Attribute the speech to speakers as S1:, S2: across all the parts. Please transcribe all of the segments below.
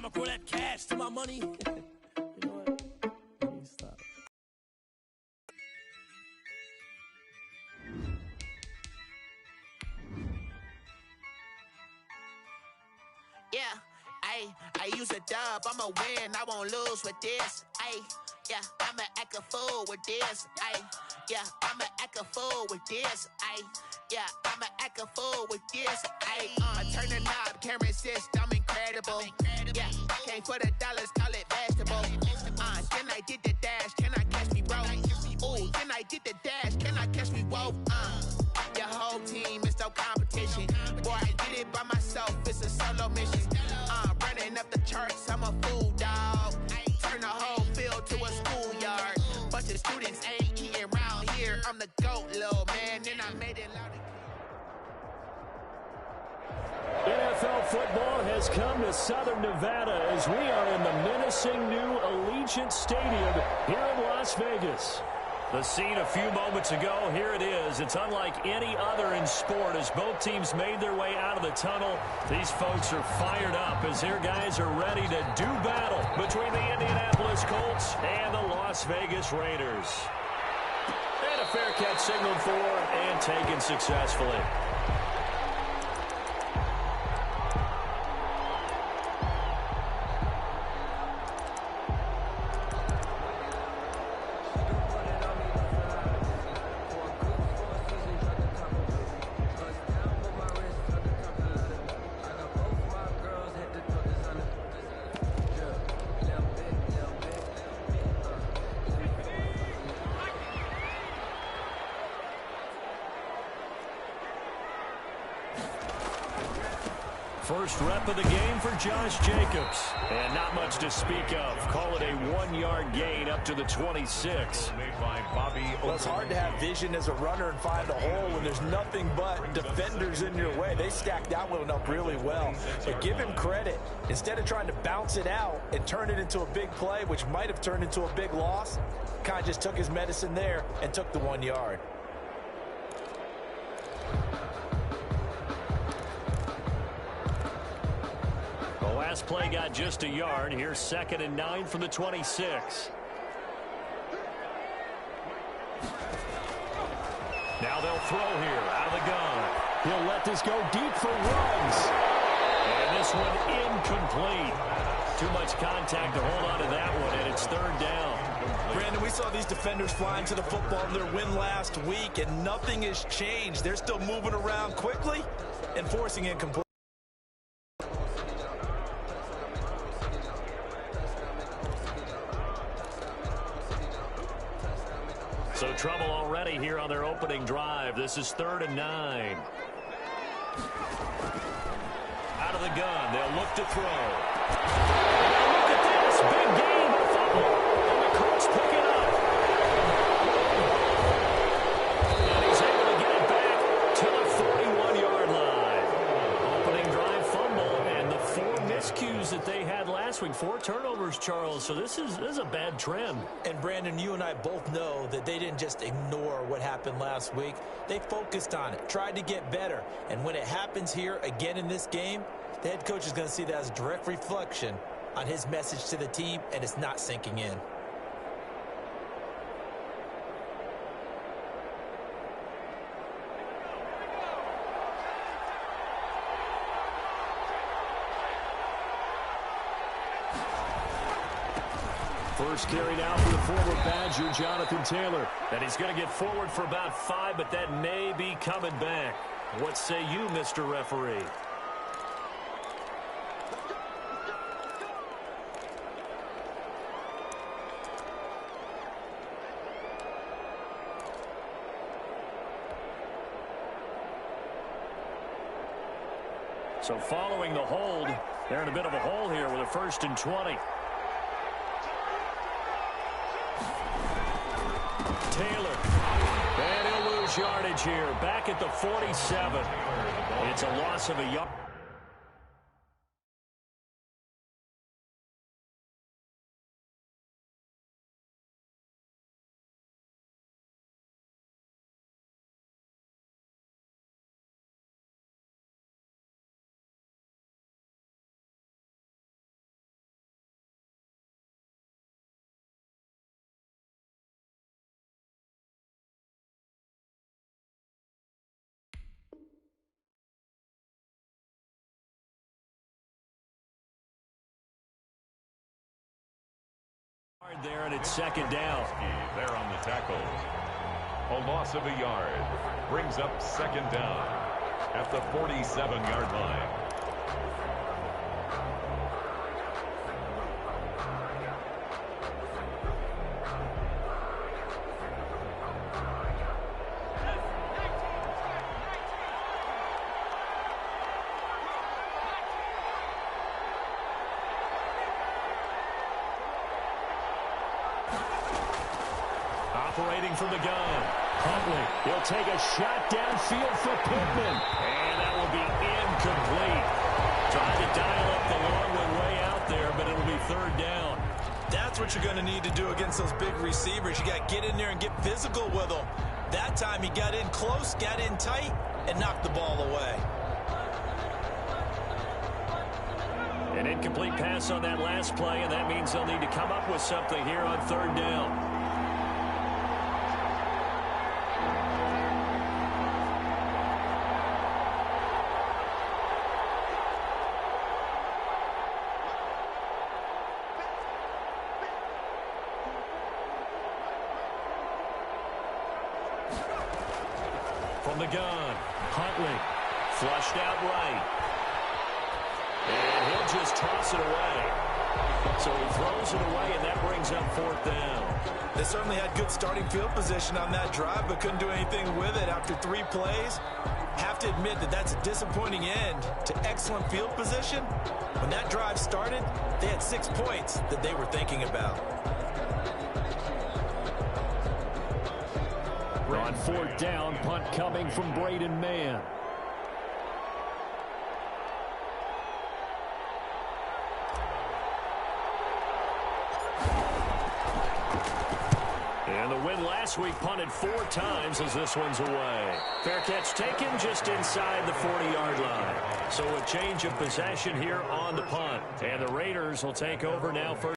S1: never call that cash to my money. You know what? Let me stop.
S2: Yeah, I use a dub, I'ma win, I won't lose with this. Yeah, I'ma act a fool with this. Yeah, I'ma act a fool with this. Yeah, I'ma act a fool with this. I turn the knob, can't resist, I'm incredible. Yeah, came for the dollars, call it vegetable. Then I did the dash, can I catch me, bro? Ooh, then I did the dash, can I catch me, whoa? Your whole team is no competition. Boy, I did it by myself, it's a solo mission. Running up the charts, I'm a fool, dog. Turn the whole field to a schoolyard. Bunch of students ain't eating round here. I'm the GOAT, little man, and I made it loud.
S3: NFL football has come to Southern Nevada as we are in the menacing new Allegiant Stadium here in Las Vegas. The scene a few moments ago, here it is. It's unlike any other in sport as both teams made their way out of the tunnel. These folks are fired up as their guys are ready to do battle between the Indianapolis Colts and the Las Vegas Raiders. And a fair catch signaled for and taken successfully. First rep of the game for Josh Jacobs. And not much to speak of. Call it a 1-yard gain up to the 26.
S4: Well, it's hard to have vision as a runner and find a hole when there's nothing but defenders in your way. They stacked that one up really well. But give him credit. Instead of trying to bounce it out and turn it into a big play, which might have turned into a big loss, kind of just took his medicine there and took the 1 yard.
S3: Last play got just a yard. Here's 2nd and 9 from the 26. Now they'll throw here out of the gun. He'll let this go deep for runs. And this one incomplete. Too much contact to hold on to that one, and it's 3rd down.
S4: Brandon, we saw these defenders flying to the football in their win last week, and nothing has changed. They're still moving around quickly and forcing incomplete.
S3: So trouble already here on their opening drive. This is 3rd and 9. Out of the gun, they'll look to throw. Now look at this, big gain, a fumble, and the Colts pick it up. And he's able to get it back to the 41-yard line. Opening drive fumble, and the 4 miscues that they had last week. 4 turnovers, Charles, so this is a bad trend.
S4: And Brandon, you and I both know that they didn't just ignore what happened last week. They focused on it, tried to get better. And when it happens here again in this game, the head coach is going to see that as a direct reflection on his message to the team, and it's not sinking in.
S3: First carry now for the former Badger, Jonathan Taylor. And he's going to get forward for about 5, but that may be coming back. What say you, Mr. Referee? So following the hold, they're in a bit of a hole here with a 1st and 20. Taylor. And he'll lose yardage here. Back at the 47. It's a loss of a yard. There, and it's second down.
S5: There on the tackle. A loss of a yard brings up second down at the 47-yard line.
S3: Operating from the gun. Huntley, he'll take a shot downfield for Pittman. And that will be incomplete. Trying to dial up the long one way out there, but it'll be third down.
S4: That's what you're going to need to do against those big receivers. You got to get in there and get physical with them. That time he got in close, got in tight, and knocked the ball away.
S3: An incomplete pass on that last play, and that means they'll need to come up with something here on third down. From the gun, Huntley, flushed out right. And he'll just toss it away. So he throws it away, and that brings up fourth down.
S4: They certainly had good starting field position on that drive, but couldn't do anything with it after 3 plays. Have to admit that that's a disappointing end to excellent field position. When that drive started, they had 6 points that they were thinking about.
S3: On fourth down, punt coming from Braden Mann. And the win last week punted 4 times as this one's away. Fair catch taken just inside the 40-yard line. So a change of possession here on the punt. And the Raiders will take over now for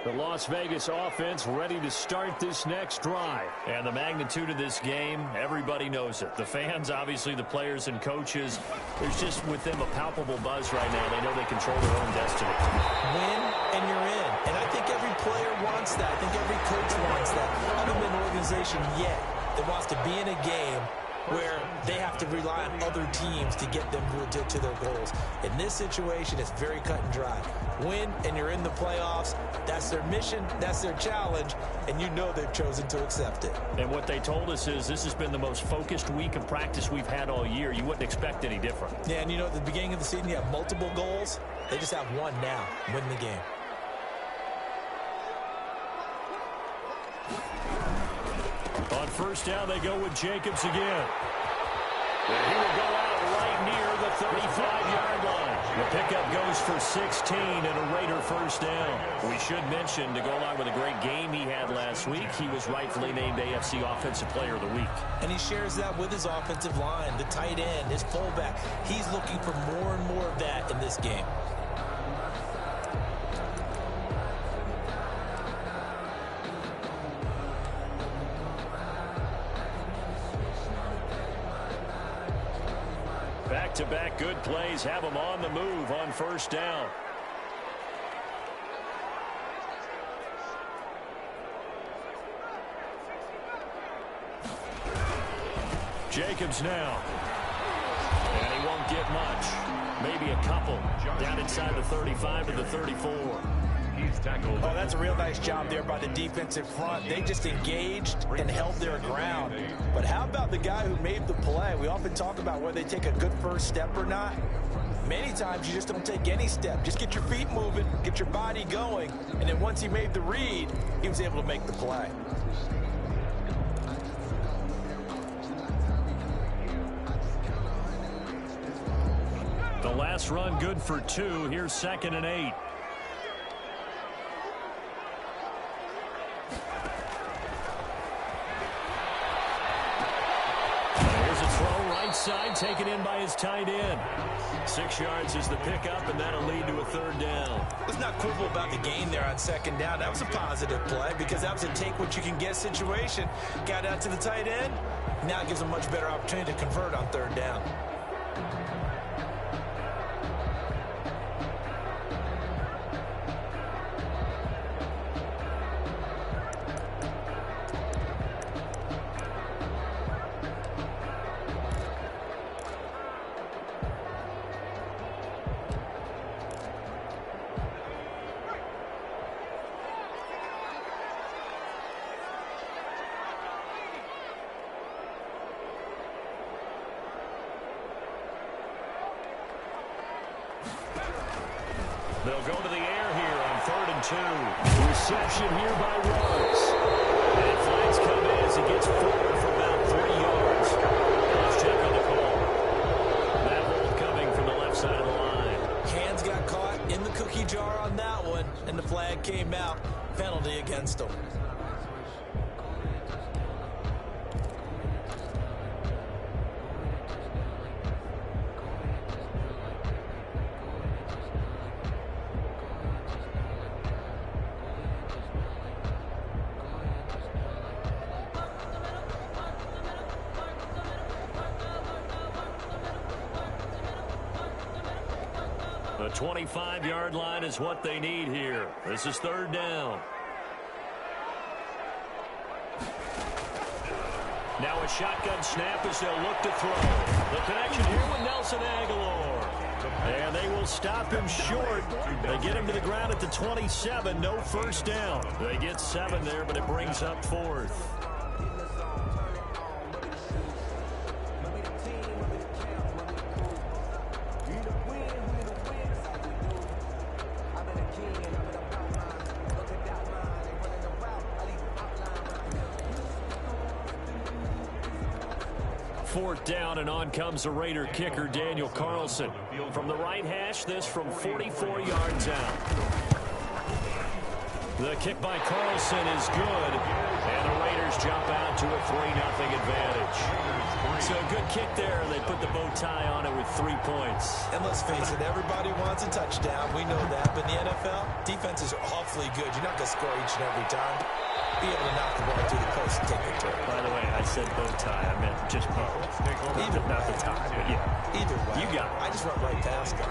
S3: the Las Vegas offense ready to start this next drive. And the magnitude of this game, everybody knows it. The fans, obviously the players and coaches, there's just with them a palpable buzz right now. They know they control their own destiny.
S4: Win and you're in. And I think every player wants that. I think every coach wants that. I haven't been an organization yet that wants to be in a game where they have to rely on other teams to get them to their goals. In this situation, it's very cut and dry. Win, and you're in the playoffs. That's their mission. That's their challenge. And you know they've chosen to accept it.
S3: And what they told us is this has been the most focused week of practice we've had all year. You wouldn't expect any different.
S4: Yeah, and you know, at the beginning of the season, you have multiple goals. They just have one now. Win the game.
S3: On first down, they go with Jacobs again. And he will go out right near the 35-yard line. The pickup goes for 16 and a Raider first down. We should mention, to go along with a great game he had last week, he was rightfully named AFC Offensive Player of the Week.
S4: And he shares that with his offensive line, the tight end, his fullback. He's looking for more and more of that in this game.
S3: Back-to-back good plays have them on the move on first down. Jacobs now. And he won't get much. Maybe a couple. Down inside the 35 to the 34.
S4: Oh, that's a real nice job there by the defensive front. They just engaged and held their ground. But how about the guy who made the play? We often talk about whether they take a good first step or not. Many times you just don't take any step. Just get your feet moving, get your body going, and then once he made the read, he was able to make the play.
S3: The last run good for 2. Here's 2nd and 8. side, taken in by his tight end. 6 yards is the pickup, and that'll lead to a third down.
S4: Let's not quibble about the gain there on second down. That was a positive play because that was a take-what-you-can-get situation. Got out to the tight end. Now it gives a much better opportunity to convert on third down.
S3: They'll go to the air here on 3rd and 2. Reception here by Ruggs. And flags come in as he gets forward for about 3 yards. Let's check on the call. That hold coming from the left side of the line.
S4: Hands got caught in the cookie jar on that one, and the flag came out. Penalty against him.
S3: The 25-yard line is what they need here. This is 3rd down. Now a shotgun snap as they'll look to throw. The connection here with Nelson Aguilar. And they will stop him short. They get him to the ground at the 27. No first down. They get 7 there, but it brings up 4th. Fourth down, and on comes the Raider kicker, Daniel Carlson. From the right hash, this from 44 yards out. The kick by Carlson is good, and the Raiders jump out to a 3-0 advantage. So a good kick there. They put the bow tie on it with 3 points.
S4: And let's face it, everybody wants a touchdown. We know that. But in the NFL, defenses are awfully good. You're not going to score each and every time. Be able to knock the ball through the post and take the turn.
S3: By the way, I said bow tie. I meant just bow.
S4: Either
S3: not the tie, but yeah.
S4: Either way.
S3: You got it.
S4: I just went right past it.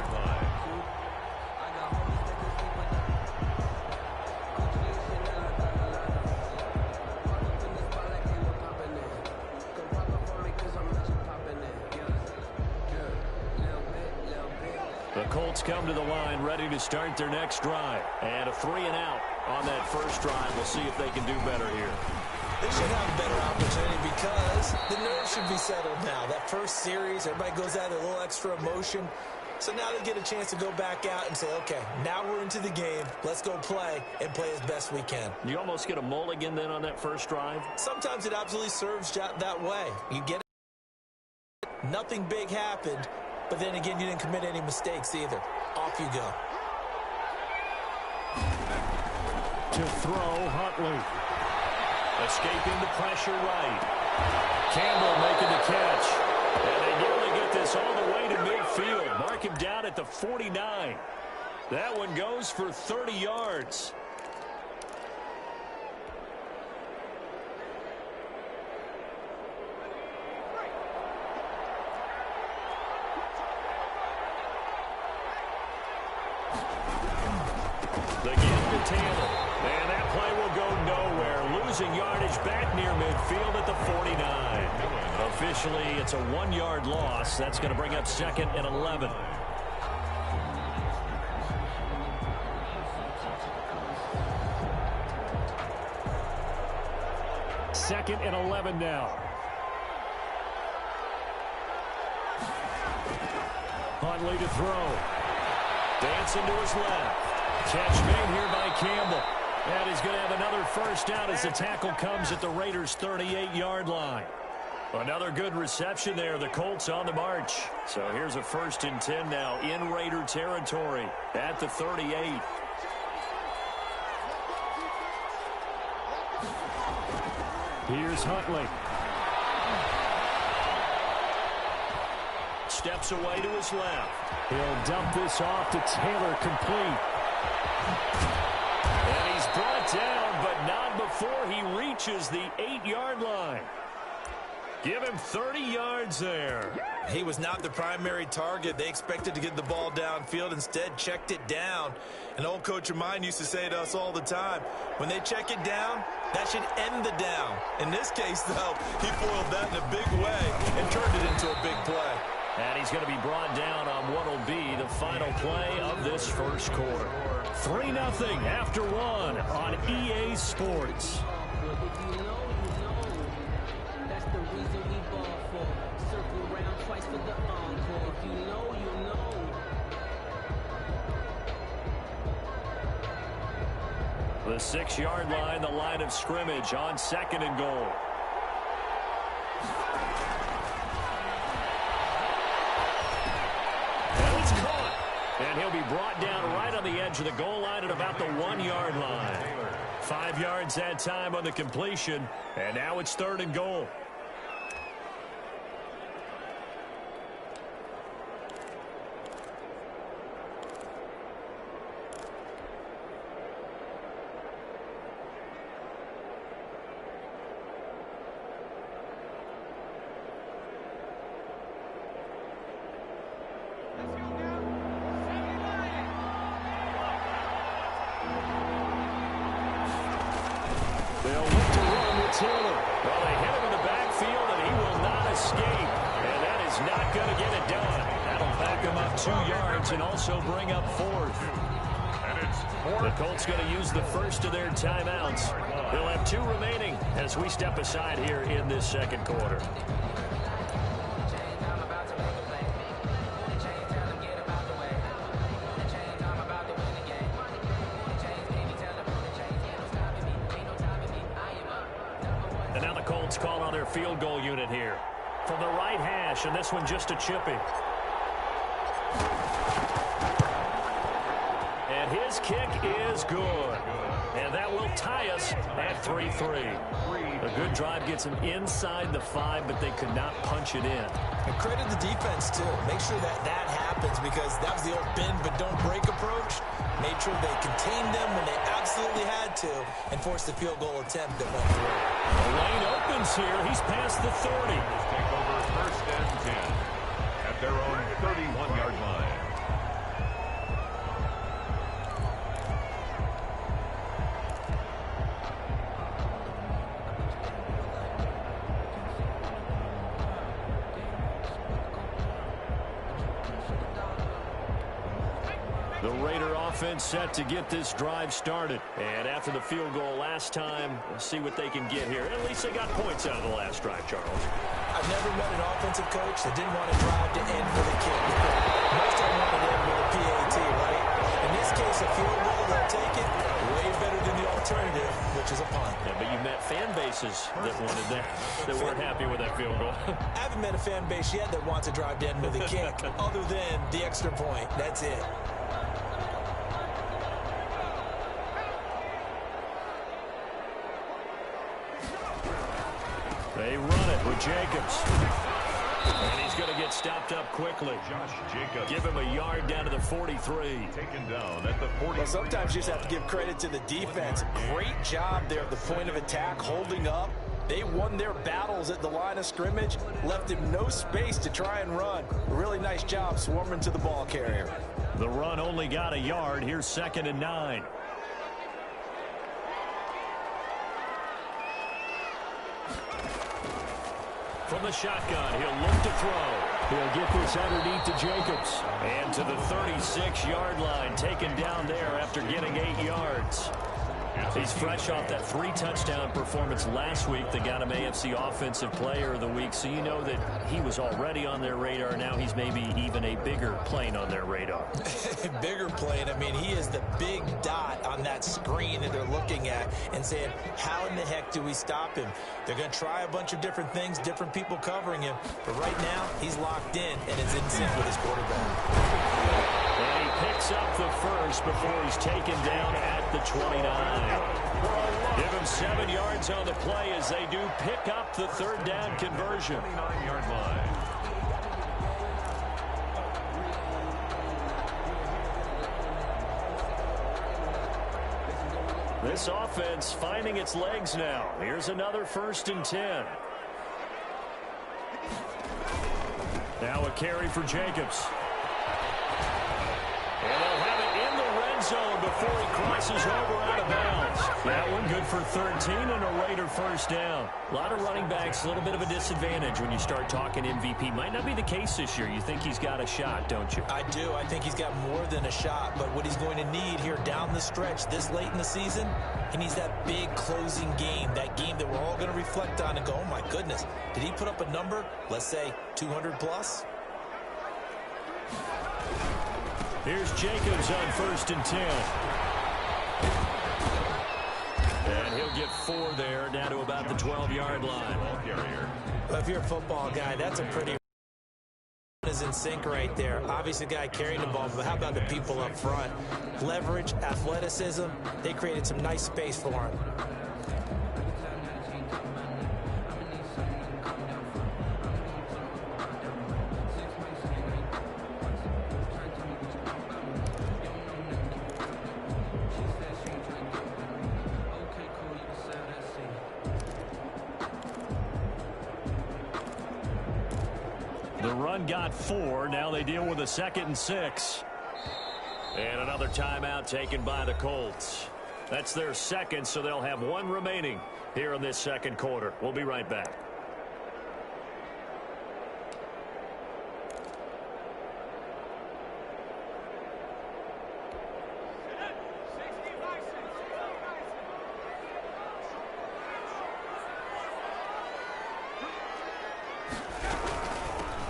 S3: The Colts come to the line ready to start their next drive. And a 3-and-out on that first drive. We'll see if they can do better here.
S4: They should have a better opportunity because the nerves should be settled now. That first series, everybody goes out with a little extra emotion. So now they get a chance to go back out and say, okay, now we're into the game. Let's go play and play as best we can.
S3: You almost get a mulligan then on that first drive?
S4: Sometimes it absolutely serves that way. You get it. Nothing big happened, but then again, you didn't commit any mistakes either. Off you go.
S3: To throw, Huntley. Escaping the pressure right. Campbell making the catch. And they nearly get this all the way to midfield. Mark him down at the 49. That one goes for 30 yards. The give to Taylor. And that play will go nowhere. Losing yardage back near midfield at the 49. Officially, it's a 1-yard loss. That's going to bring up 2nd and 11. Second and 11 now. Huntley to throw. Dancing to his left. Catch made here by Campbell. And he's going to have another first down as the tackle comes at the Raiders' 38-yard line. Another good reception there. The Colts on the march. So here's a 1st and 10 now in Raider territory at the 38. Here's Huntley. steps away to his left. He'll dump this off to Taylor, complete. And he's brought down, but not before he reaches the 8-yard line. Give him 30 yards there.
S4: He was not the primary target. They expected to get the ball downfield. Instead, checked it down. An old coach of mine used to say to us all the time, when they check it down, that should end the down. In this case, though, he foiled that in a big way and turned it into a big play.
S3: And he's going to be brought down on what will be the final play of this first quarter. 3-0 after 1 on EA Sports. The 6-yard line, the line of scrimmage on 2nd and goal. And it's caught. And he'll be brought down right on the edge of the goal line at about the 1-yard line. 5 yards that time on the completion. And now it's 3rd and goal. They'll look to run with Taylor. Well, they hit him in the backfield, and he will not escape. And that is not going to get it done. That'll back him up 2 yards and also bring up 4th.
S5: And it's 4th.
S3: The Colts going to use the first of their timeouts. They'll have 2 remaining as we step aside here in this second quarter. And now the Colts call on their field goal unit here. From the right hash, and this one just a chippy. And his kick is good. And that will tie us at 3-3. A good drive gets them inside the 5, but they could not punch it in.
S4: And credit the defense, too. Make sure that that happens because that was the old bend but don't break approach. Made sure they contained them when they absolutely had to and forced the field goal attempt that went through.
S3: The lane opens here. He's past the 30.
S5: Take over 1st and 10 at their own 31-yard line.
S3: The Raider offense set to get this drive started. And after the field goal last time, we'll see what they can get here. At least they got points out of the last drive, Charles.
S4: I've never met an offensive coach that didn't want to drive to end with a kick. Most of them want to end with a PAT, right? In this case, a field goal, they'll take it. Way better than the alternative, which is a punt.
S3: Yeah, but you met fan bases that wanted that weren't happy with that field goal.
S4: I haven't met a fan base yet that wants to drive to end with a kick, other than the extra point. That's it.
S3: They run it with Jacobs. And he's going to get stopped up quickly.
S5: Josh Jacobs.
S3: Give him a yard down to the 43.
S5: Taken down at the 40.
S4: Well, sometimes you just have to give credit to the defense. Great job there at the point of attack, holding up. They won their battles at the line of scrimmage, left him no space to try and run. A really nice job swarming to the ball carrier.
S3: The run only got a yard. Here's 2nd and 9. From the shotgun, he'll look to throw. He'll get this underneath to Jacobs. And to the 36-yard line, taken down there after getting 8 yards. He's fresh off that 3-touchdown performance last week that got him AFC Offensive Player of the Week, so you know that he was already on their radar. Now he's maybe even a bigger plane on their radar.
S4: Bigger plane. I mean, he is the big dot on that screen that they're looking at and saying, how in the heck do we stop him? They're going to try a bunch of different things, different people covering him, but right now he's locked in and is in sync with his quarterback.
S3: And he picks up the first before he's taken down at the 29. Give him 7 yards on the play as they do pick up the 3rd down conversion.
S5: 29-yard line.
S3: This offense finding its legs now. Here's another 1st and 10. Now a carry for Jacobs. And they'll have it in the red zone before he crosses over out of bounds. That one good for 13 and a Raider 1st down.
S1: A lot of running backs, a little bit of a disadvantage when you start talking MVP. Might not be the case this year. You think he's got a shot, don't you?
S4: I do. I think he's got more than a shot. But what he's going to need here down the stretch this late in the season, he needs that big closing game, that game that we're all going to reflect on and go, oh, my goodness, did he put up a number, let's say 200 plus?
S3: Here's Jacobs on 1st and 10. And he'll get 4 there, down to about the 12-yard line.
S4: Well, if you're a football guy, that's a pretty is in sync right there. Obviously, the guy carrying the ball, but how about the people up front? Leverage, athleticism, they created some nice space for him.
S3: The run got 4. Now they deal with a 2nd and 6. And another timeout taken by the Colts. That's their 2nd, so they'll have 1 remaining here in this 2nd quarter. We'll be right back.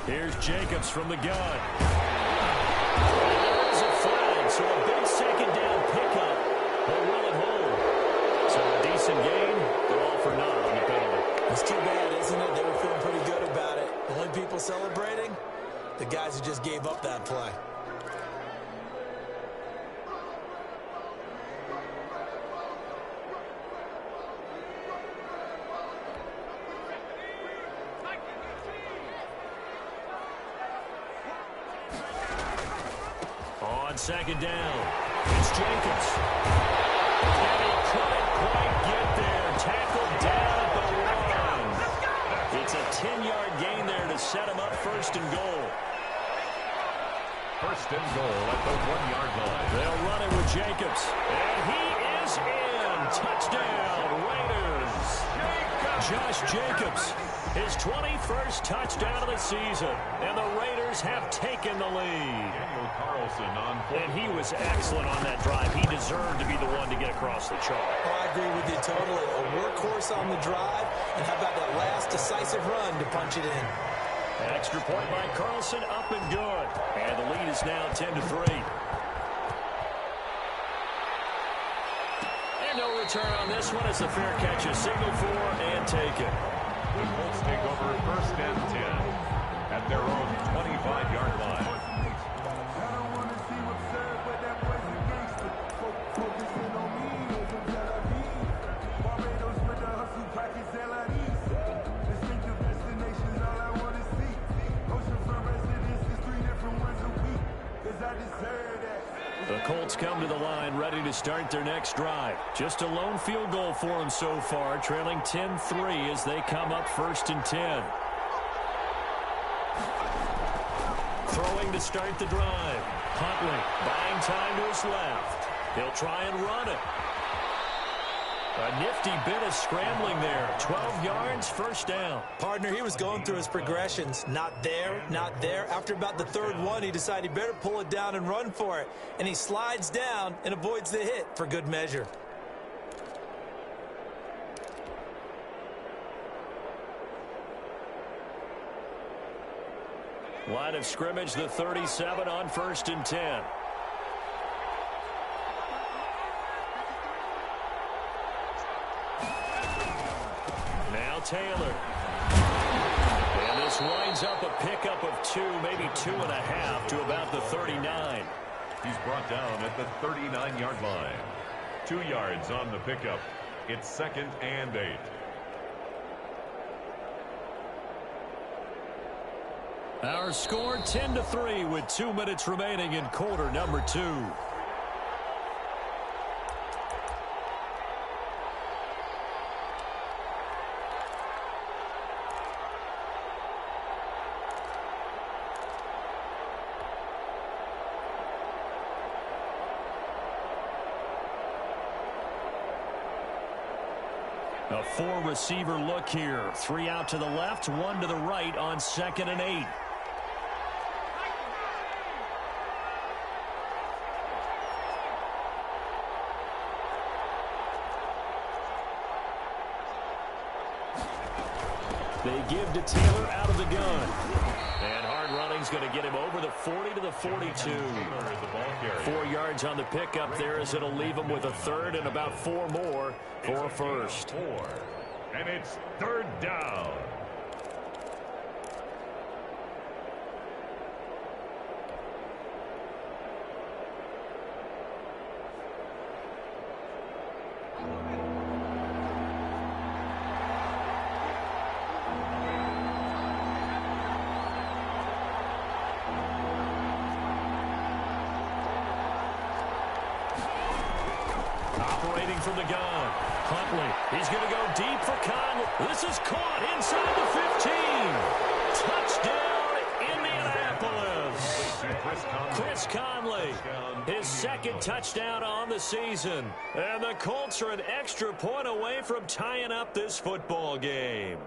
S3: Here's Jacobs from the gun. There's a flag, so a big 2nd down pickup. But will it hold? So a decent gain, but all for naught on the penalty.
S4: It's too bad, isn't it? They were feeling pretty good about it. The only people celebrating, the guys who just gave up that play.
S3: On 2nd down, it's Jacobs. And he couldn't quite get there. Tackled down at the 1. It's a 10-yard gain there to set him up 1st and goal.
S5: 1st and goal at the 1-yard line.
S3: They'll run it with Jacobs. And he is in. Touchdown, Raiders. Josh Jacobs, his 21st touchdown of the season. And the Raiders have taken the lead.
S5: Daniel Carlson on 4.
S3: And he was excellent on that drive. He deserved to be the one to get across the chalk.
S4: Oh, I agree with you totally. A workhorse on the drive, and how about that last decisive run to punch it in?
S3: An extra point by Carlson, up and good. And the lead is now 10-3. And no return on this one. It's a fair catch, a signal for, and take it.
S5: The Colts take over 1st and 10 at their own 25-yard line.
S3: The Colts come to the line ready to start their next drive. Just a lone field goal for them so far, trailing 10-3 as they come up 1st and 10. Throwing to start the drive. Huntley buying time to his left. He'll try and run it. A nifty bit of scrambling there. 12 yards, 1st down.
S4: Partner, he was going through his progressions. Not there, not there. After about the 3rd one, he decided he better pull it down and run for it. And he slides down and avoids the hit for good measure.
S3: Line of scrimmage, the 37 on 1st and 10. Now Taylor. And this winds up a pickup of 2, maybe 2.5 to about the 39.
S5: He's brought down at the 39-yard line. 2 yards on the pickup. It's 2nd and 8.
S3: Our score 10-3 with 2 minutes remaining in quarter number 2. A four-receiver look here. 3 out to the left, 1 to the right on 2nd and 8. They give to Taylor out of the gun. And hard running's going to get him over the 40 to the 42. 4 yards on the pickup there as it'll leave him with a third and about 4 more for a first.
S5: And it's 3rd down.
S3: Operating from the gun. Huntley, he's going to go deep for Conley. This is caught inside the 15. Touchdown, Indianapolis. Chris Conley, his 2nd touchdown on the season. And the Colts are an extra point away from tying up this football game.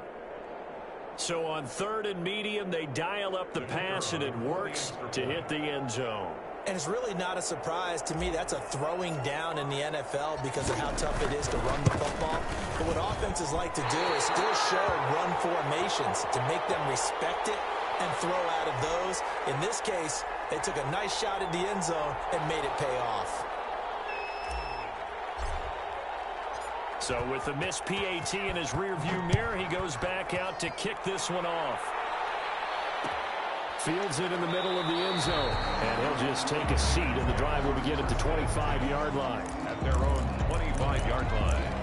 S3: So on 3rd and medium, they dial up the pass, and it works to hit the end zone.
S4: And it's really not a surprise to me. That's a throwing down in the NFL because of how tough it is to run the football. But what offenses like to do is still show run formations to make them respect it and throw out of those. In this case, they took a nice shot at the end zone and made it pay off.
S3: So with the missed PAT in his rearview mirror, he goes back out to kick this one off. Fields it in the middle of the end zone. And he'll just take a seat, and the drive will begin at the 25-yard line.
S5: At their own 25-yard line.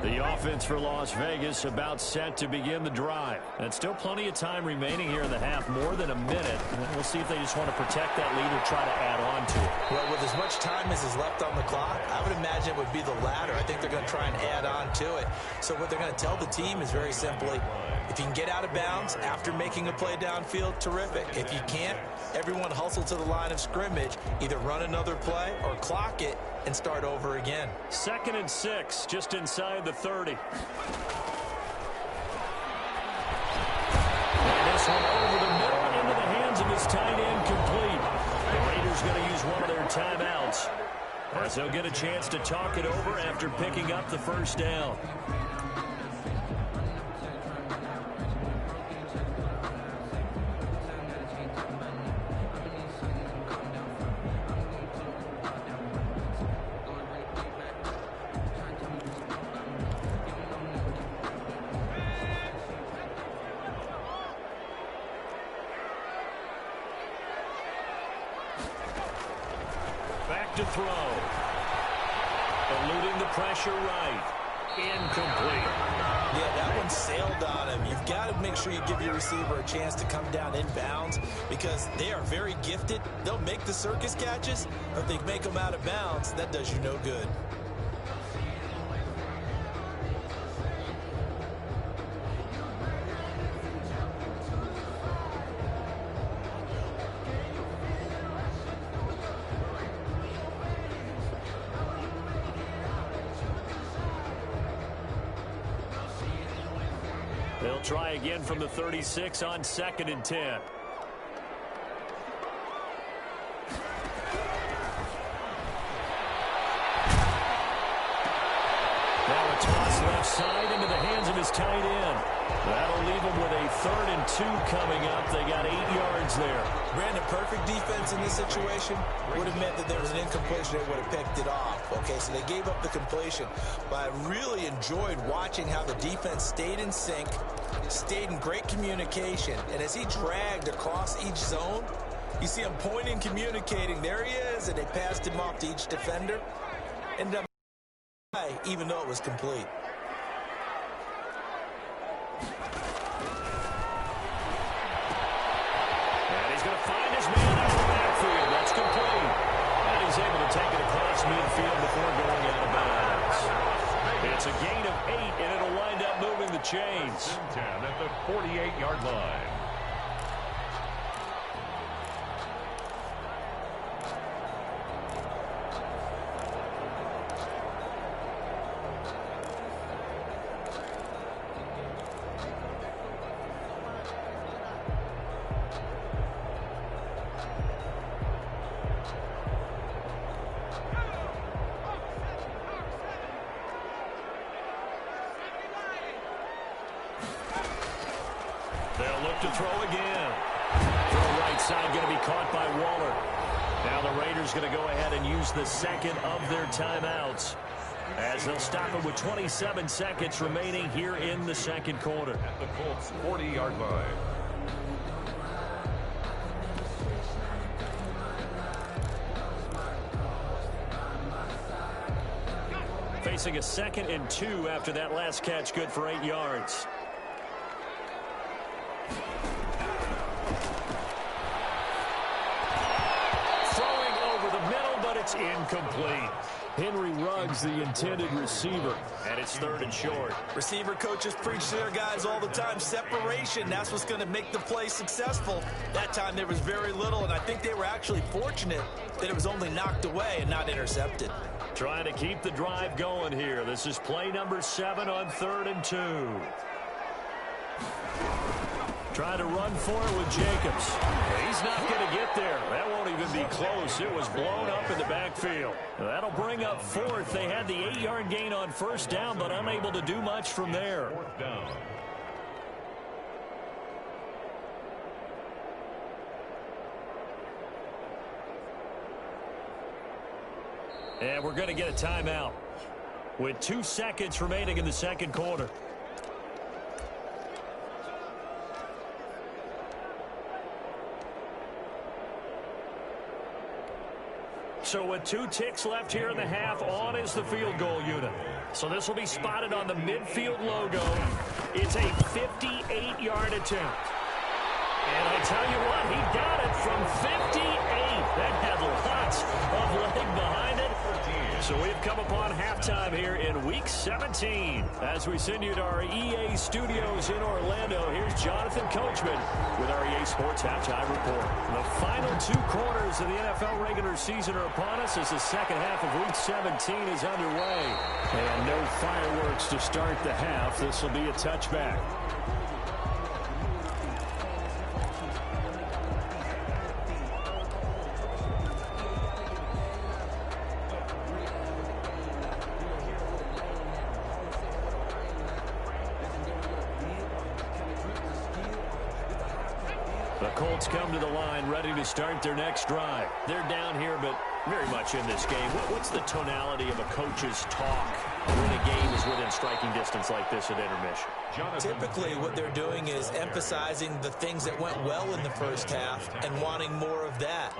S3: The offense for Las Vegas about set to begin the drive. And still plenty of time remaining here in the half, more than a minute. And we'll see if they just want to protect that lead or try to add on to it.
S4: Well, with as much time as is left on the clock, I would imagine it would be the latter. I think they're going to try and add on to it. So what they're going to tell the team is very simply, if you can get out of bounds after making a play downfield, terrific. If you can't, everyone hustle to the line of scrimmage, either run another play or clock it and start over again.
S3: 2nd and 6, just inside the 30. And this one over the middle into the hands of his tight end, complete. The Raiders going to use one of their timeouts, as they'll get a chance to talk it over after picking up the first down. To throw. Eluding the pressure right. Incomplete.
S4: Yeah, that one sailed on him. You've got to make sure you give your receiver a chance to come down inbounds because they are very gifted. They'll make the circus catches, but if they make them out of bounds, that does you no good.
S3: They'll try again from the 36 on 2nd and 10. Now a toss left side into the hands of his tight end. That'll leave him with a 3rd and 2 coming up. They got 8 yards there.
S4: Brandon, perfect defense in this situation would have meant that there was an incompletion. They would have picked it off. Okay, so they gave up the completion. But I really enjoyed watching how the defense stayed in sync, stayed in great communication. And as he dragged across each zone, you see him pointing, communicating. There he is, and they passed him off to each defender. Ended up even though it was complete.
S3: And he's going to find his man out of the backfield. That's complete. And he's able to take it across midfield before going out of bounds. It's It's a gain of 8, and it'll wind up moving the chains.
S5: 10 at the 48-yard line.
S3: They'll look to throw again. Throw right side going to be caught by Waller. Now the Raiders going to go ahead and use the second of their timeouts, as they'll stop it with 27 seconds remaining here in the second quarter.
S5: At the Colts' 40-yard line.
S3: Facing a 2nd and 2 after that last catch, good for 8 yards. It's incomplete. Henry Ruggs, the intended receiver. And it's 3rd and short.
S4: Receiver coaches preach to their guys all the time. Separation, that's what's going to make the play successful. That time there was very little, and I think they were actually fortunate that it was only knocked away and not intercepted.
S3: Trying to keep the drive going here. This is play number 7 on 3rd and 2. Trying to run for it with Jacobs. He's not going to get there. That won't even be close. It was blown up in the backfield. That'll bring up 4th. They had the 8-yard gain on 1st down, but unable to do much from there.
S5: 4th down.
S3: And we're going to get a timeout with 2 seconds remaining in the second quarter. So with 2 ticks left here in the half, on is the field goal unit. So this will be spotted on the midfield logo. It's a 58-yard attempt. And I tell you what, he got it from 58. That had lots of leg behind it. So we've come upon halftime here in Week 17. As we send you to our EA studios in Orlando, here's Jonathan Coachman with our EA Sports Halftime Report. The final 2 quarters of the NFL regular season are upon us as the second half of Week 17 is underway. And no fireworks to start the half. This will be a touchback. The Colts come to the line ready to start their next drive. They're down here, but very much in this game. What's the tonality of a coach's talk when a game is within striking distance like this at intermission?
S4: Typically, what they're doing is emphasizing the things that went well in the first half and wanting more of that.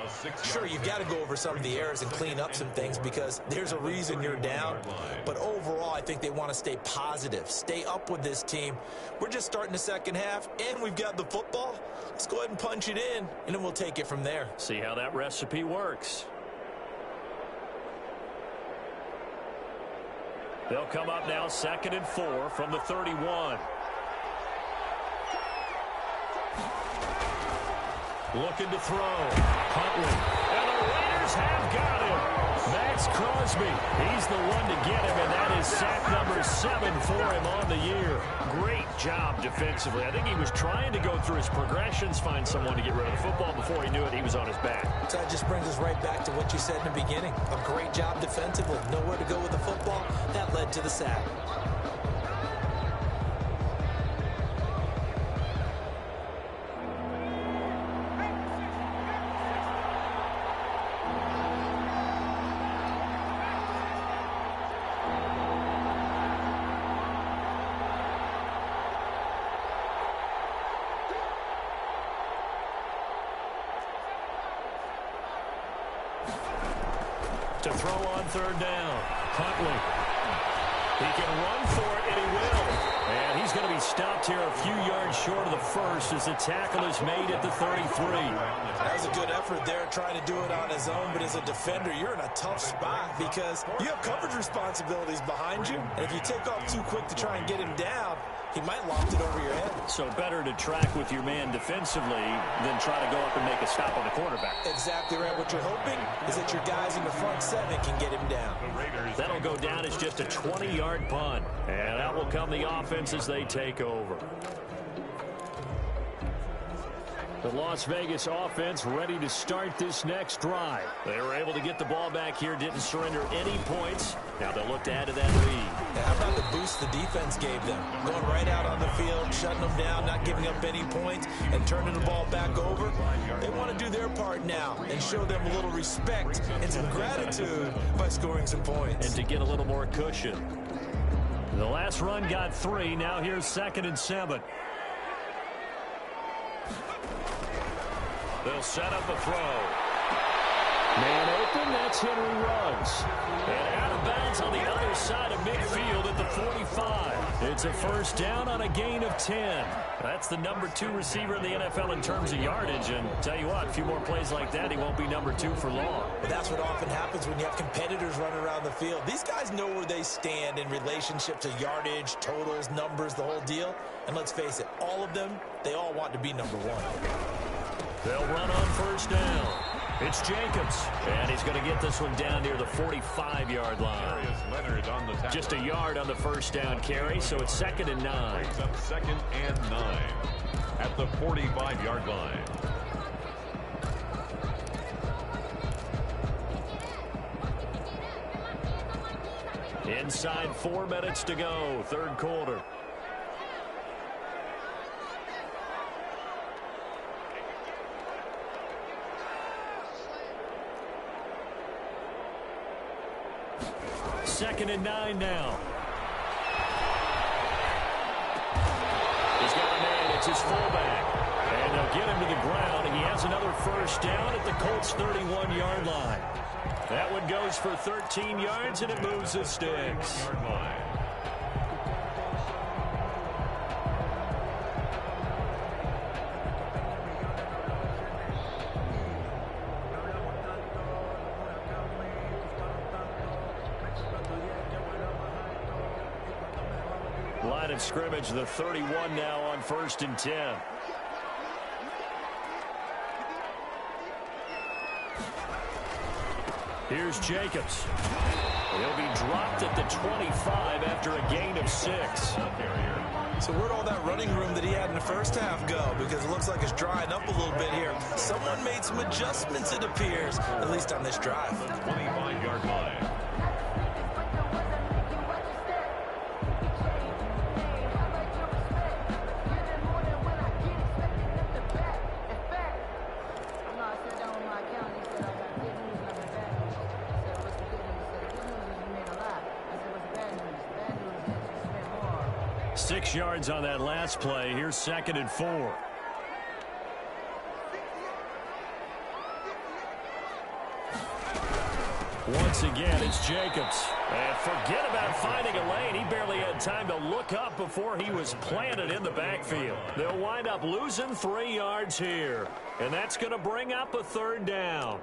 S4: Sure, you've got to go over some of the errors and clean up some things because there's a reason you're down. But overall, I think they want to stay positive, stay up with this team. We're just starting the second half, and we've got the football. Let's go ahead and punch it in, and then we'll take it from there.
S3: See how that recipe works. They'll come up now 2nd and 4 from the 31. Looking to throw. Huntley. And the Raiders have got him. Max Crosby. He's the one to get him, and that is sack number 7 for him on the year. Great job defensively. I think he was trying to go through his progressions, find someone to get rid of the football. Before he knew it, he was on his back.
S4: So that just brings us right back to what you said in the beginning. A great job defensively. Nowhere to go with the football. That led to the sack.
S3: To throw on 3rd down. Huntley. He can run for it, and he will. And he's going to be stopped here a few yards short of the first as the tackle is made at the 33.
S4: That was a good effort there trying to do it on his own, but as a defender, you're in a tough spot because you have coverage responsibilities behind you, and if you take off too quick to try and get him down, he might loft it over your head.
S3: So better to track with your man defensively than try to go up and make a stop on the quarterback.
S4: Exactly right. What you're hoping is that your guys in the front seven can get him down.
S3: That'll go down as just a 20-yard punt. And out will come the offense as they take over. The Las Vegas offense ready to start this next drive. They were able to get the ball back here, didn't surrender any points. Now they'll look to add to that lead.
S4: Now, how about the boost the defense gave them? Going right out on the field, shutting them down, not giving up any points, and turning the ball back over. They want to do their part now and show them a little respect and some gratitude by scoring some points.
S3: And to get a little more cushion. The last run got 3. Now here's 2nd and 7. They'll set up a throw. Man open, that's Henry Ruggs. And out of bounds on the other side of midfield at the 45. It's a first down on a gain of 10. That's the number 2 receiver in the NFL in terms of yardage. And tell you what, a few more plays like that, he won't be number 2 for long.
S4: But that's what often happens when you have competitors running around the field. These guys know where they stand in relationship to yardage, totals, numbers, the whole deal. And let's face it, all of them, they all want to be number 1.
S3: They'll run on first down. It's Jacobs. And he's going to get this one down near the 45-yard line. Just a yard on the first down carry, so it's 2nd and 9.
S5: Brings up 2nd and 9 at the 45-yard line.
S3: Inside 4 minutes to go, third quarter. Second and 9 now. He's got a man. It's his fullback. And they'll get him to the ground. And he has another first down at the Colts' 31-yard line. That one goes for 13 yards, and it moves the sticks. Line of scrimmage, the 31 now on 1st and 10. Here's Jacobs. He'll be dropped at the 25 after a gain of 6.
S4: So where'd all that running room that he had in the first half go? Because it looks like it's drying up a little bit here. Someone made some adjustments, it appears, at least on this drive.
S5: 25-yard line.
S3: Yards on that last play. Here's 2nd and 4. Once again, it's Jacobs. And forget about finding a lane. He barely had time to look up before he was planted in the backfield. They'll wind up losing 3 yards here. And that's going to bring up a 3rd down.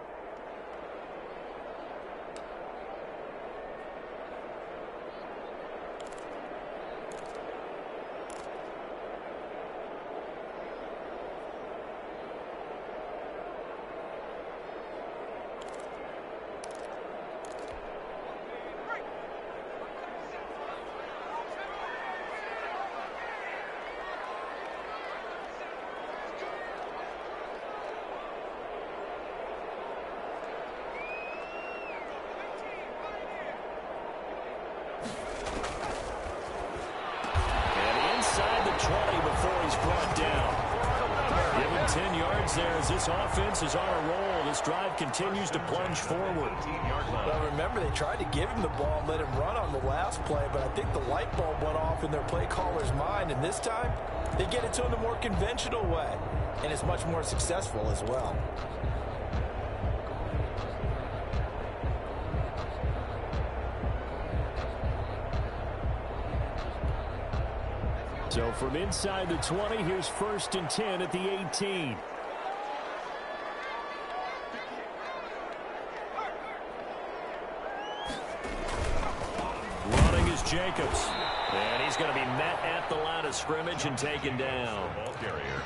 S3: There as this offense is on a roll. This drive continues to plunge forward.
S4: Well, remember, they tried to give him the ball and let him run on the last play, but I think the light bulb went off in their play caller's mind, and this time they get it to him the more conventional way, and it's much more successful as well.
S3: So from inside the 20, here's 1st and 10 at the 18. Running is Jacobs. And he's going to be met at the line of scrimmage and taken down.
S5: Ball carrier.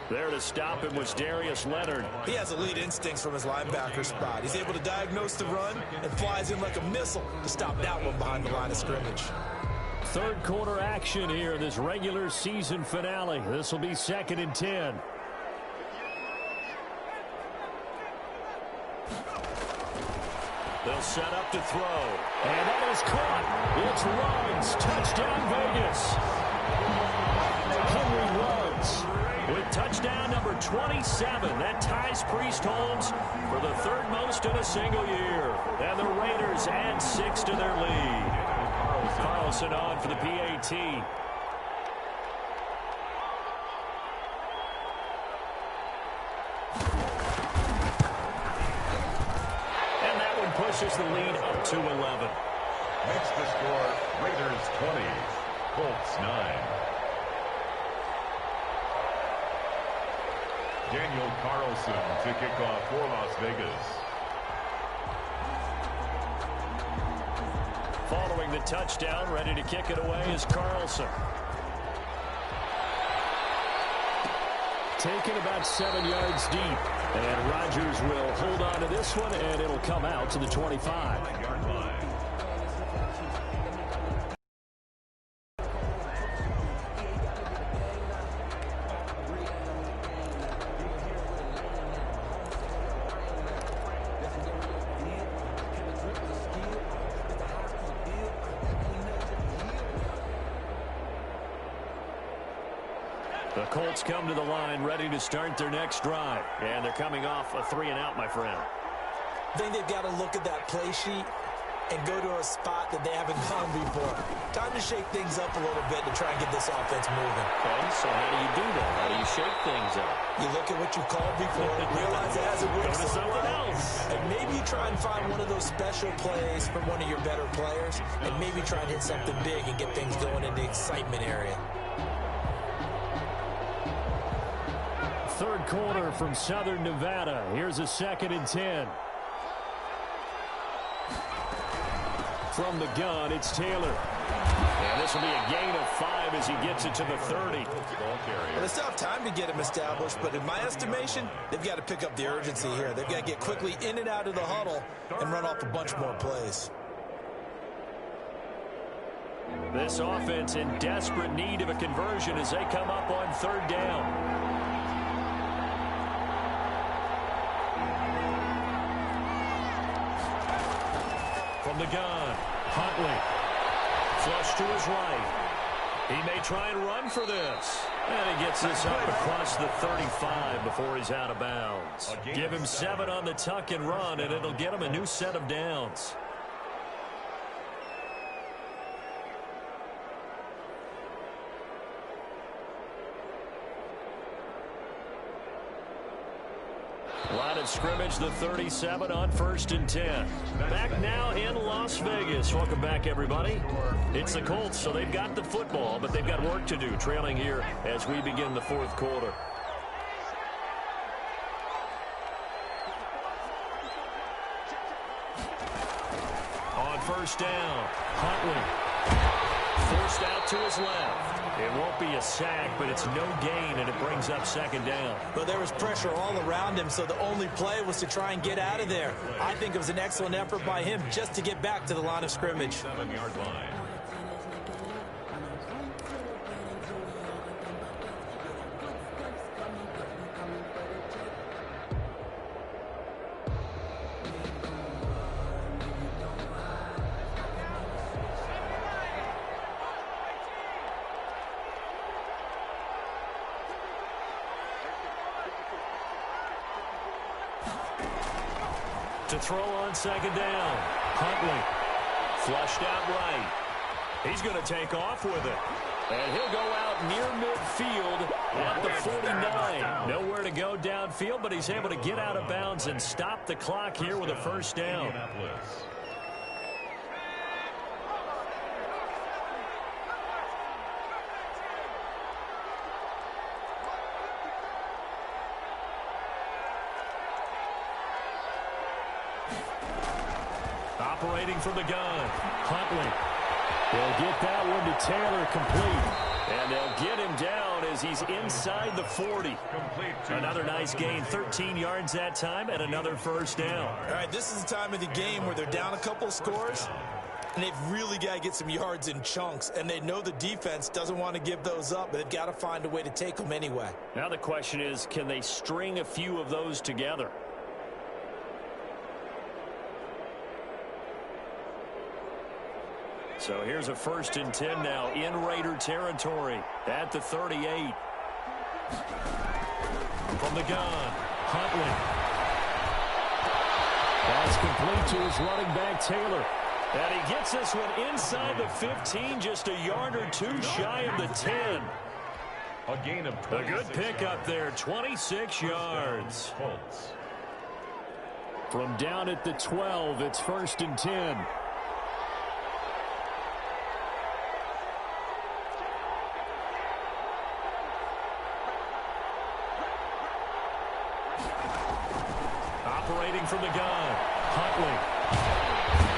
S3: There to stop him was Darius Leonard.
S4: He has elite instincts from his linebacker spot. He's able to diagnose the run and flies in like a missile to stop that one behind the line of scrimmage.
S3: Third quarter action here in this regular season finale. This will be 2nd and 10. They'll set up to throw. And that is caught. It's Ruggs. Touchdown, Vegas. Henry Ruggs with touchdown number 27. That ties Priest Holmes for the 3rd most in a single year. And the Raiders add 6 to their lead. Carlson on for the PAT. And that one pushes the lead up to 11.
S5: Makes the score Raiders 20, Colts 9. Daniel Carlson to kick off for Las Vegas.
S3: Following the touchdown, ready to kick it away is Carlson. Taken about 7 yards deep. And Rodgers will hold on to this one, and it'll come out to the 25-yard line. The Colts come to the line ready to start their next drive. And they're coming off a 3-and-out, my friend.
S4: I think they've got to look at that play sheet and go to a spot that they haven't gone before. Time to shake things up a little bit to try and get this offense moving.
S1: Okay, so how do you do that? How do you shake things up?
S4: You look at what you called before, realize it hasn't worked
S3: Go to
S4: so
S3: something
S4: well,
S3: else.
S4: and maybe you try and find one of those special plays from one of your better players, and maybe try and hit something big and get things going in the excitement area.
S3: Third quarter from Southern Nevada. Here's a 2nd and 10. From the gun, it's Taylor. And this will be a gain of 5 as he gets it to the 30.
S4: Well, they still have time to get him established, but in my estimation, they've got to pick up the urgency here. They've got to get quickly in and out of the huddle and run off a bunch more plays.
S3: This offense in desperate need of a conversion as they come up on 3rd down. From the gun, Huntley. Flush to his right. He may try and run for this. And he gets this up across the 35 before he's out of bounds. Give him 7 on the tuck and run, and it'll get him a new set of downs. Line of scrimmage, the 37 on 1st and 10. Back now in Las Vegas. Welcome back, everybody. It's the Colts, so they've got the football, but they've got work to do, trailing here as we begin the 4th quarter. On 1st down, Huntley. Forced out to his left. It won't be a sack, but it's no gain, and it brings up 2nd down.
S4: But there was pressure all around him, so the only play was to try and get out of there. I think it was an excellent effort by him just to get back to the line of scrimmage.
S5: 7-yard line.
S3: To throw on 2nd down. Huntley. Flushed out right. He's going to take off with it. And he'll go out near midfield at the 49. Nowhere to go downfield, but he's able to get out of bounds and stop the clock here with a 1st down. Operating from the gun, Huntley. They'll get that one to Taylor, complete. And they'll get him down as he's inside the 40. Another nice gain, 13 yards that time, and another first down.
S4: All right, this is the time of the game where they're down a couple scores, and they've really got to get some yards in chunks, and they know the defense doesn't want to give those up, but they've got to find a way to take them anyway.
S3: Now the question is, can they string a few of those together? So here's a 1st and 10 now in Raider territory at the 38. From the gun, Huntley. That's complete to his running back, Taylor. And he gets this one inside the 15, just a yard or two shy of the 10.
S5: A gain of
S3: A good pickup there, 26 yards. From down at the 12, it's 1st and 10. Operating from the gun, Huntley.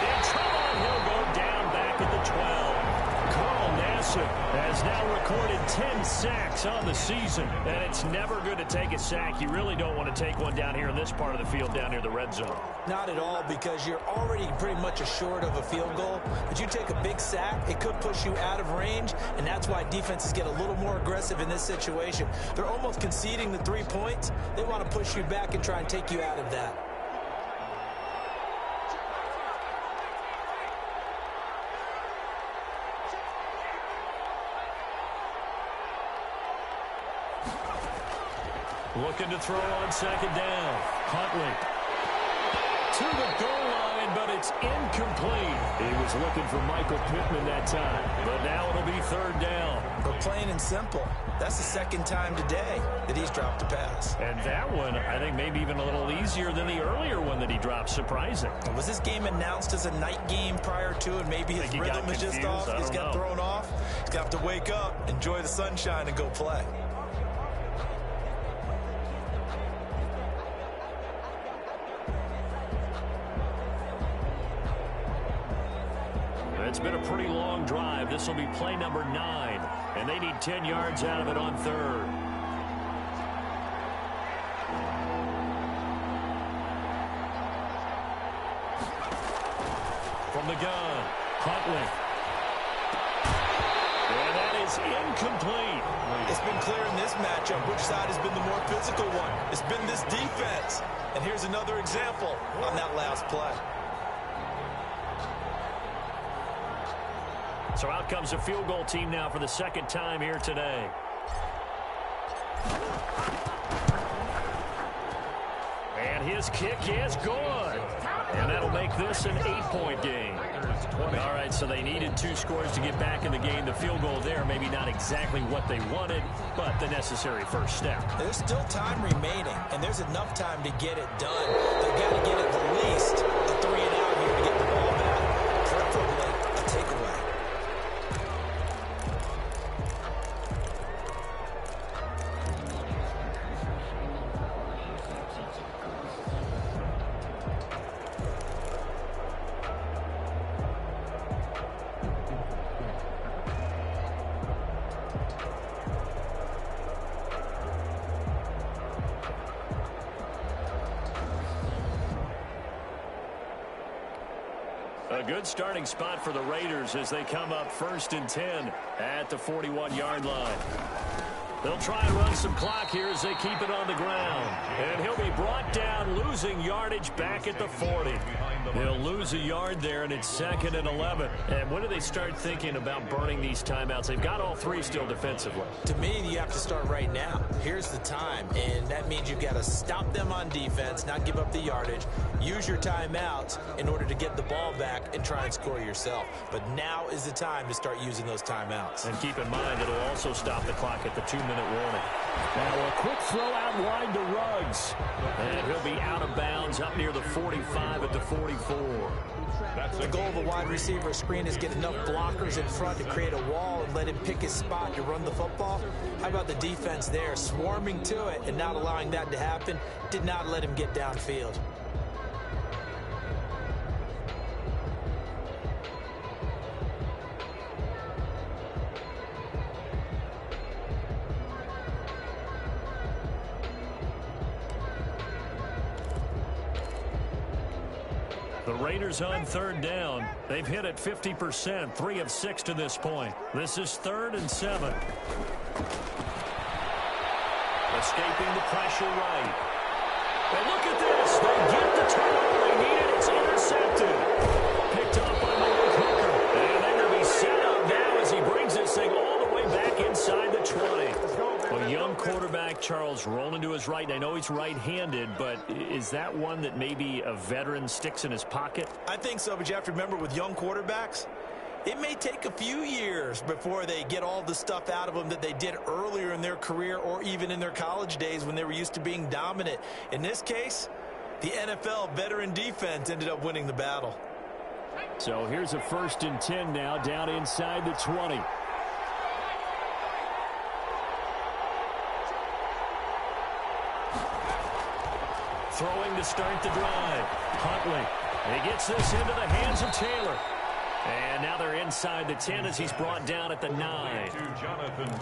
S3: In trouble, and he'll go down back at the 12. Carl Nassib has now recorded 10 sacks on the season, and it's never good to take a sack. You really don't want to take one down here in this part of the field, down near the red zone.
S4: Not at all, because you're already pretty much assured of a field goal. But you take a big sack, it could push you out of range, and that's why defenses get a little more aggressive in this situation. They're almost conceding the 3 points. They want to push you back and try and take you out of that.
S3: Looking to throw on 2nd down. Huntley to the goal line, but it's incomplete. He was looking for Michael Pittman that time, but now it'll be 3rd down.
S4: But plain and simple, that's the 2nd time today that he's dropped a pass.
S3: And that one, I think, maybe even a little easier than the earlier one that he dropped. Surprising.
S4: Was this game announced as a night game prior to, and maybe his rhythm is just off? He's got thrown off. He's got to wake up, enjoy the sunshine, and go play.
S3: It's been a pretty long drive. This will be play number 9, and they need 10 yards out of it on 3rd. From the gun, Huntley. And that is incomplete.
S4: It's been clear in this matchup which side has been the more physical one. It's been this defense. And here's another example on that last play.
S3: So out comes a field goal team now for the 2nd time here today. And his kick is good. And that'll make this an 8-point game. All right, so they needed 2 scores to get back in the game. The field goal there, maybe not exactly what they wanted, but the necessary first step.
S4: There's still time remaining, and there's enough time to get it done. They've got to get at the least a 3 and out here to get the ball back, preferably a takeaway.
S3: A good starting spot for the Raiders as they come up 1st and 10 at the 41-yard line. They'll try and run some clock here as they keep it on the ground. And he'll be brought down, losing yardage back at the 40. They'll lose a yard there, and it's 2nd and 11. And when do they start thinking about burning these timeouts? They've got all 3 still defensively.
S4: To me, you have to start right now. Here's the time, and that means you've got to stop them on defense, not give up the yardage, use your timeouts in order to get the ball back and try and score yourself. But now is the time to start using those timeouts.
S3: And keep in mind, it'll also stop the clock at the 2-minute warning. Now a quick throw out wide to Ruggs. And he'll be out of bounds up near the 45 at the 44.
S4: The goal of a wide receiver screen is get enough blockers in front to create a wall and let him pick his spot to run the football. How about the defense there, swarming to it and not allowing that to happen? Did not let him get downfield.
S3: The Raiders on third down. They've hit it 50%, 3 of 6 to this point. This is 3rd and 7. Escaping the pressure right. And look at this. They get the turnover they needed. It's intercepted. Picked up by Malik Hooker. And they're going to be set up now as he brings this thing all the way back inside the 20. A young quarterback, Charles, rolling to his right. I know he's right-handed, but is that one that maybe a veteran sticks in his pocket?
S4: I think so, but you have to remember with young quarterbacks, it may take a few years before they get all the stuff out of them that they did earlier in their career or even in their college days when they were used to being dominant. In this case, the NFL veteran defense ended up winning the battle.
S3: So here's a 1st and 10 now down inside the 20. Throwing to start the drive. Huntley. He gets this into the hands of Taylor. And now they're inside the 10 as he's brought down at the 9.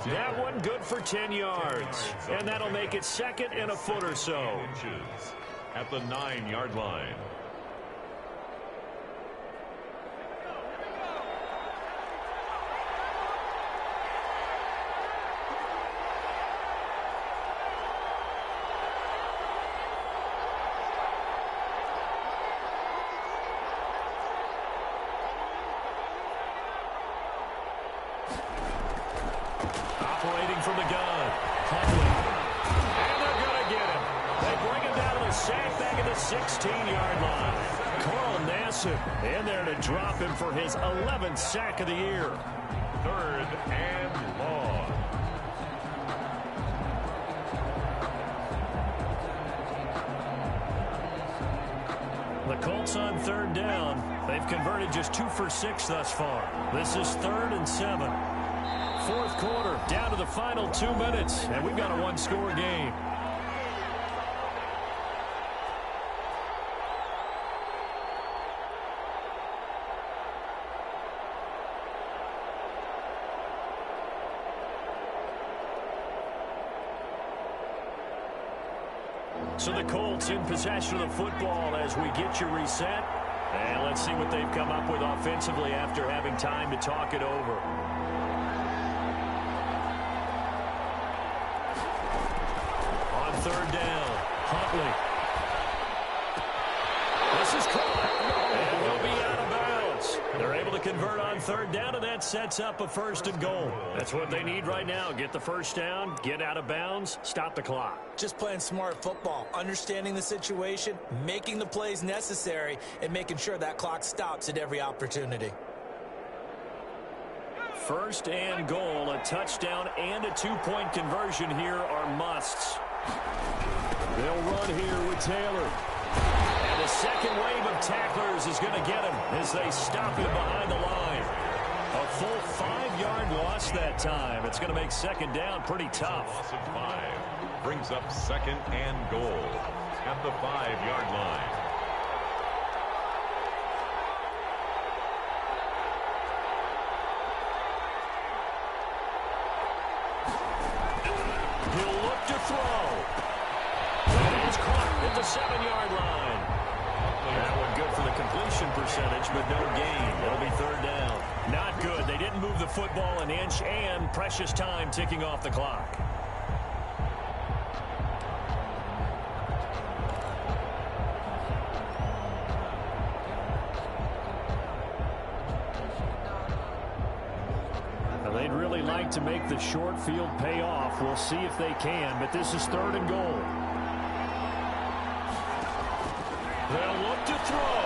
S3: That one good for 10 yards. And that'll make it 2nd and a foot or so.
S5: At the 9-yard line.
S3: Operating from the gun. Huntley. And they're going to get him. They bring him down to the sack back at the 16-yard line. Carl Nassib in there to drop him for his 11th sack of the year.
S5: 3rd and long.
S3: The Colts on 3rd down. They've converted just 2 for 6 thus far. This is 3rd and 7. 4th quarter, down to the final 2 minutes, and we've got a one-score game. So the Colts in possession of the football as we get you reset. And let's see what they've come up with offensively after having time to talk it over. On 3rd down, Huntley. This is caught, and he'll be out of bounds. They're able to convert on 3rd down, and that sets up a 1st and goal. That's what they need right now. Get the 1st down, get out of bounds, stop the clock.
S4: Just playing smart football, understanding the situation, making the plays necessary, and making sure that clock stops at every opportunity.
S3: 1st and goal, a touchdown and a 2-point conversion here are musts. They'll run here with Taylor. And the second wave of tacklers is going to get him as they stop him behind the line. A full 5-yard loss that time. It's going to make 2nd down pretty tough.
S5: Loss of 5 brings up 2nd and goal at the 5-yard line.
S3: He'll look to throw. And it's caught at the 7-yard line. That one good for the completion percentage, but no gain. It'll be 3rd down. Not good. They didn't move the football an inch, and precious time ticking off the clock. They'd really like to make the short field pay off. We'll see if they can, but this is 3rd and goal. They'll look to throw.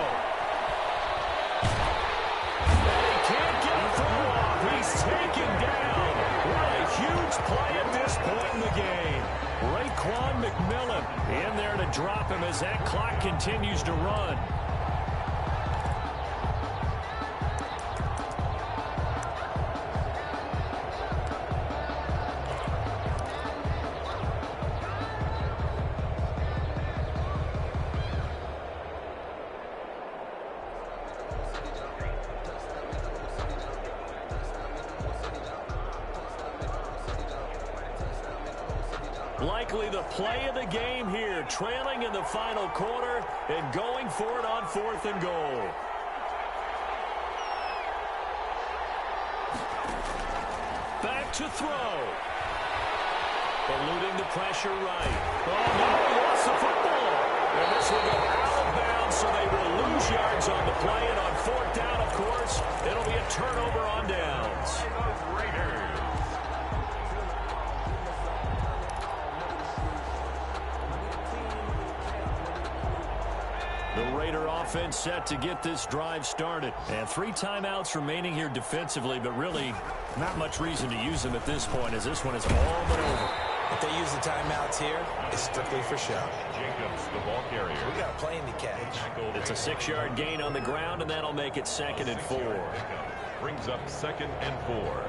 S3: And he can't get a throw off. He's taken down. What a huge play at this point in the game. Raekwon McMillan in there to drop him as that clock continues to run. Likely the play of the game here, trailing in the final quarter and going for it on 4th and goal. Back to throw. Eluding the pressure right. Oh, no, he lost the football. And this will go out of bounds, so they will lose yards on the play. And on 4th down, of course, it'll be a turnover on downs. The Raider offense set to get this drive started. And 3 timeouts remaining here defensively, but really not much reason to use them at this point, as this one is all but over.
S4: If they use the timeouts here, it's strictly for show.
S5: Jacobs, the ball carrier.
S4: We got a play in the catch.
S3: It's a 6-yard gain on the ground, and that'll make it 2nd and 4.
S5: Brings up 2nd and 4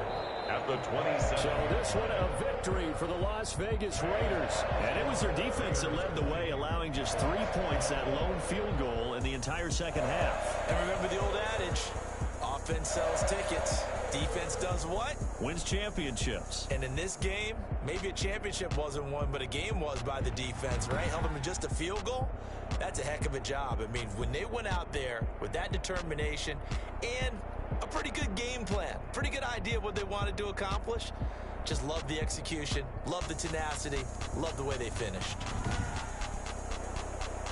S5: at the 27.
S3: So this one a victory for the Las Vegas Raiders.
S6: And it was their defense that led the way, allowing just 3 points, that lone field goal in the entire second half.
S4: And remember the old adage, offense sells tickets. Defense does what?
S6: Wins championships.
S4: And in this game, maybe a championship wasn't won, but a game was by the defense, right? Held them to just a field goal. That's a heck of a job. I mean, when they went out there with that determination and a pretty good game plan, pretty good idea what they wanted to accomplish, just love the execution, love the tenacity, love the way they finished.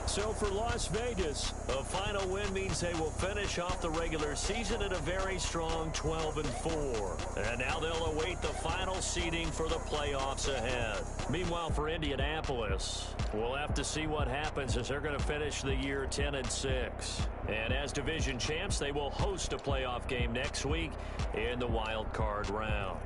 S3: So for Las Vegas, a final win means they will finish off the regular season at a very strong 12-4. And now they'll await the final seeding for the playoffs ahead. Meanwhile, for Indianapolis, we'll have to see what happens as they're going to finish the year 10-6. And as division champs, they will host a playoff game next week in the wild card round.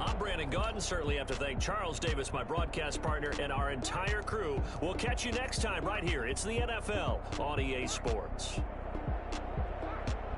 S3: I'm Brandon Gaudin. Certainly have to thank Charles Davis, my broadcast partner, and our entire crew. We'll catch you next time right here. It's the NFL on EA Sports.